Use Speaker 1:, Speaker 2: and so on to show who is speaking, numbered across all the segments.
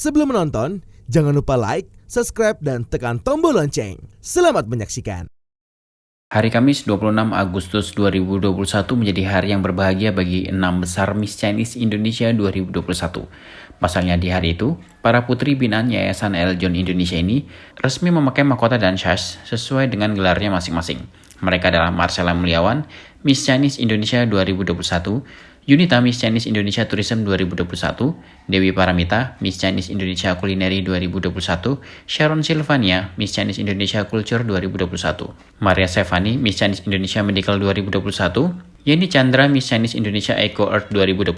Speaker 1: Sebelum menonton, jangan lupa like, subscribe, dan tekan tombol lonceng. Selamat menyaksikan.
Speaker 2: Hari Kamis 26 Agustus 2021 menjadi hari yang berbahagia bagi 6 besar Miss Chinese Indonesia 2021. Pasalnya di hari itu, para putri binaan Yayasan Eljon Indonesia ini resmi memakai mahkota dan syas sesuai dengan gelarnya masing-masing. Mereka adalah Marcella Muliawan, Miss Chinese Indonesia 2021, Yunita Miss Chinese Indonesia Tourism 2021, Dewi Paramita Miss Chinese Indonesia Culinary 2021, Sharon Silvania Miss Chinese Indonesia Culture 2021, Maria Stefani Miss Chinese Indonesia Medical 2021, Yeni Chandra Miss Chinese Indonesia Eco Earth 2021.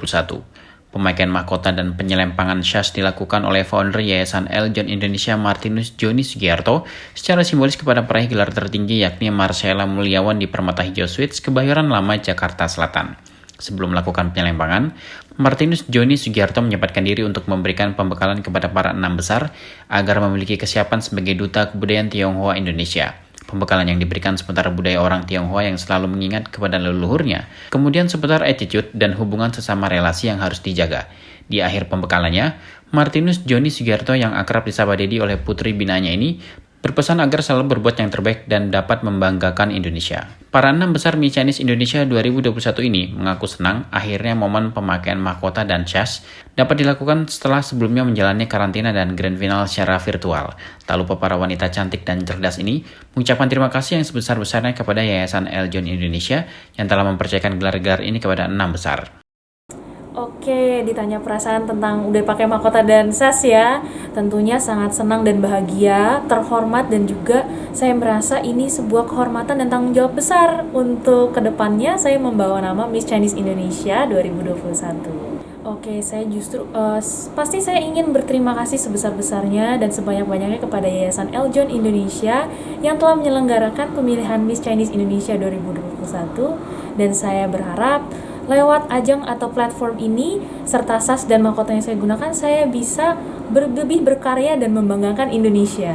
Speaker 2: Pemakaian mahkota dan penyelempangan syas dilakukan oleh founder Yayasan Eljon Indonesia Martinus Joni Sugiarto secara simbolis kepada peraih gelar tertinggi yakni Marcella Muliawan di Permata Hijau Suites, Kebayoran Lama, Jakarta Selatan. Sebelum melakukan penyelempangan, Martinus Joni Sugiarto menyempatkan diri untuk memberikan pembekalan kepada para 6 besar agar memiliki kesiapan sebagai duta kebudayaan Tionghoa Indonesia. Pembekalan yang diberikan seputar budaya orang Tionghoa yang selalu mengingat kepada leluhurnya, kemudian seputar attitude dan hubungan sesama relasi yang harus dijaga. Di akhir pembekalannya, Martinus Joni Sugiarto yang akrab disapa Dedi oleh putri binanya ini berpesan agar selalu berbuat yang terbaik dan dapat membanggakan Indonesia. Para 6 besar Miss Chinese Indonesia 2021 ini mengaku senang akhirnya momen pemakaian mahkota dan syas dapat dilakukan setelah sebelumnya menjalani karantina dan grand final secara virtual. Tak lupa para wanita cantik dan cerdas ini mengucapkan terima kasih yang sebesar-besarnya kepada Yayasan Eljon Indonesia yang telah mempercayakan gelar-gelar ini kepada 6 besar.
Speaker 3: Oke, ditanya perasaan tentang udah pakai mahkota dan syas ya. Tentunya sangat senang dan bahagia, terhormat, dan juga saya merasa ini sebuah kehormatan dan tanggung jawab besar untuk kedepannya saya membawa nama Miss Chinese Indonesia 2021. Oke, saya justru pasti saya ingin berterima kasih sebesar-besarnya dan sebanyak-banyaknya kepada Yayasan Eljon Indonesia yang telah menyelenggarakan pemilihan Miss Chinese Indonesia 2021, dan saya berharap lewat ajang atau platform ini, serta syas dan mahkota yang saya gunakan, saya bisa lebih berkarya dan membanggakan Indonesia.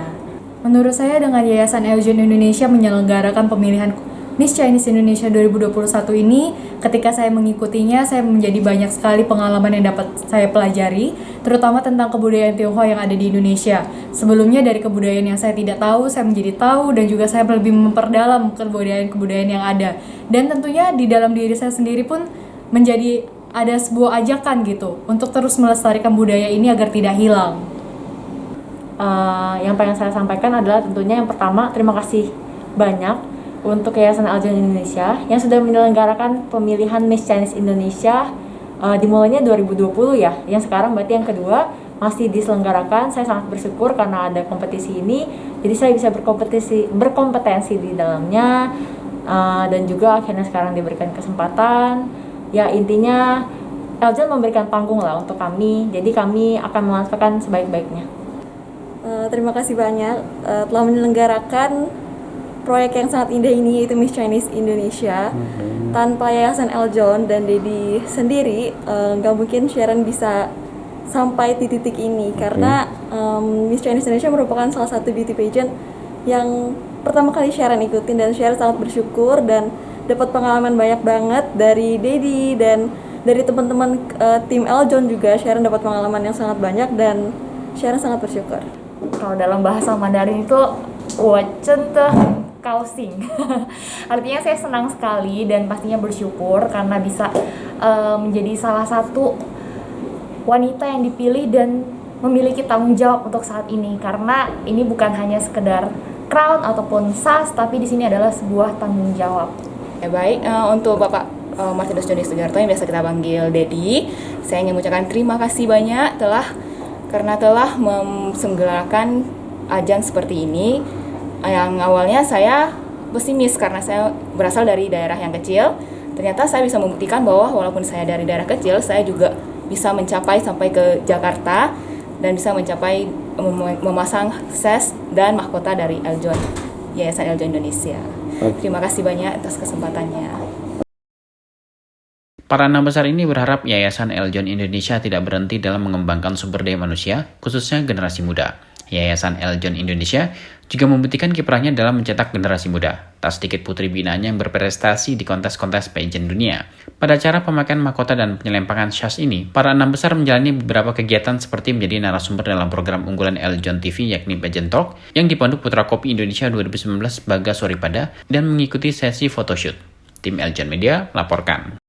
Speaker 3: Menurut saya dengan Yayasan Eljon Indonesia menyelenggarakan pemilihan Miss Chinese Indonesia 2021 ini, ketika saya mengikutinya, saya menjadi banyak sekali pengalaman yang dapat saya pelajari, terutama tentang kebudayaan Tionghoa yang ada di Indonesia. Sebelumnya dari kebudayaan yang saya tidak tahu, saya menjadi tahu, dan juga saya lebih memperdalam kebudayaan-kebudayaan yang ada. Dan tentunya di dalam diri saya sendiri pun menjadi ada sebuah ajakan gitu untuk terus melestarikan budaya ini agar tidak hilang. Yang pengen saya sampaikan adalah tentunya yang pertama, terima kasih banyak untuk Yayasan Eljon Indonesia yang sudah menyelenggarakan pemilihan Miss Chinese Indonesia dimulainya 2020 ya, yang sekarang berarti yang kedua masih diselenggarakan. Saya sangat bersyukur karena ada kompetisi ini, jadi saya bisa berkompetensi di dalamnya, dan juga akhirnya sekarang diberikan kesempatan. Ya intinya Eljon memberikan panggung lah untuk kami, jadi kami akan memanfaatkan sebaik-baiknya.
Speaker 4: Terima kasih banyak telah menyelenggarakan proyek yang sangat indah ini, yaitu Miss Chinese Indonesia. Tanpa Yayasan Eljon dan Dedi sendiri, nggak mungkin Sharon bisa sampai di titik ini, karena Miss Chinese Indonesia merupakan salah satu beauty pageant yang pertama kali Sharon ikutin, dan Sharon sangat bersyukur dan dapat pengalaman banyak banget dari Dedi dan dari teman-teman tim Eljon juga. Sharon dapat pengalaman yang sangat banyak dan Sharon sangat bersyukur.
Speaker 3: Kalau dalam bahasa Mandarin itu wacente kaosing. Artinya saya senang sekali dan pastinya bersyukur karena bisa menjadi salah satu wanita yang dipilih dan memiliki tanggung jawab untuk saat ini, karena ini bukan hanya sekedar crown ataupun sas, tapi di sini adalah sebuah tanggung jawab.
Speaker 5: Ya baik, untuk Bapak Martinus Joni Sugiarto yang biasa kita panggil Dedi, saya ingin mengucapkan terima kasih banyak karena telah menyelenggarakan ajang seperti ini. Yang awalnya saya pesimis karena saya berasal dari daerah yang kecil. Ternyata saya bisa membuktikan bahwa walaupun saya dari daerah kecil, saya juga bisa mencapai sampai ke Jakarta dan bisa mencapai memasang ses dan mahkota dari Eljon, Yayasan Eljon Indonesia. Terima kasih banyak atas kesempatannya.
Speaker 2: Para 6 besar ini berharap Yayasan Eljon Indonesia tidak berhenti dalam mengembangkan sumber daya manusia, khususnya generasi muda. Yayasan Eljon Indonesia juga membuktikan kiprahnya dalam mencetak generasi muda. Tak sedikit putri binaannya yang berprestasi di kontes-kontes pageant dunia. Pada acara pemakaian mahkota dan penyelempangan syas ini, para enam besar menjalani beberapa kegiatan seperti menjadi narasumber dalam program unggulan Eljon TV yakni Pageant Talk yang dipandu Putra Kopi Indonesia 2019 Bagas Soripada dan mengikuti sesi photoshoot. Tim Eljon Media laporkan.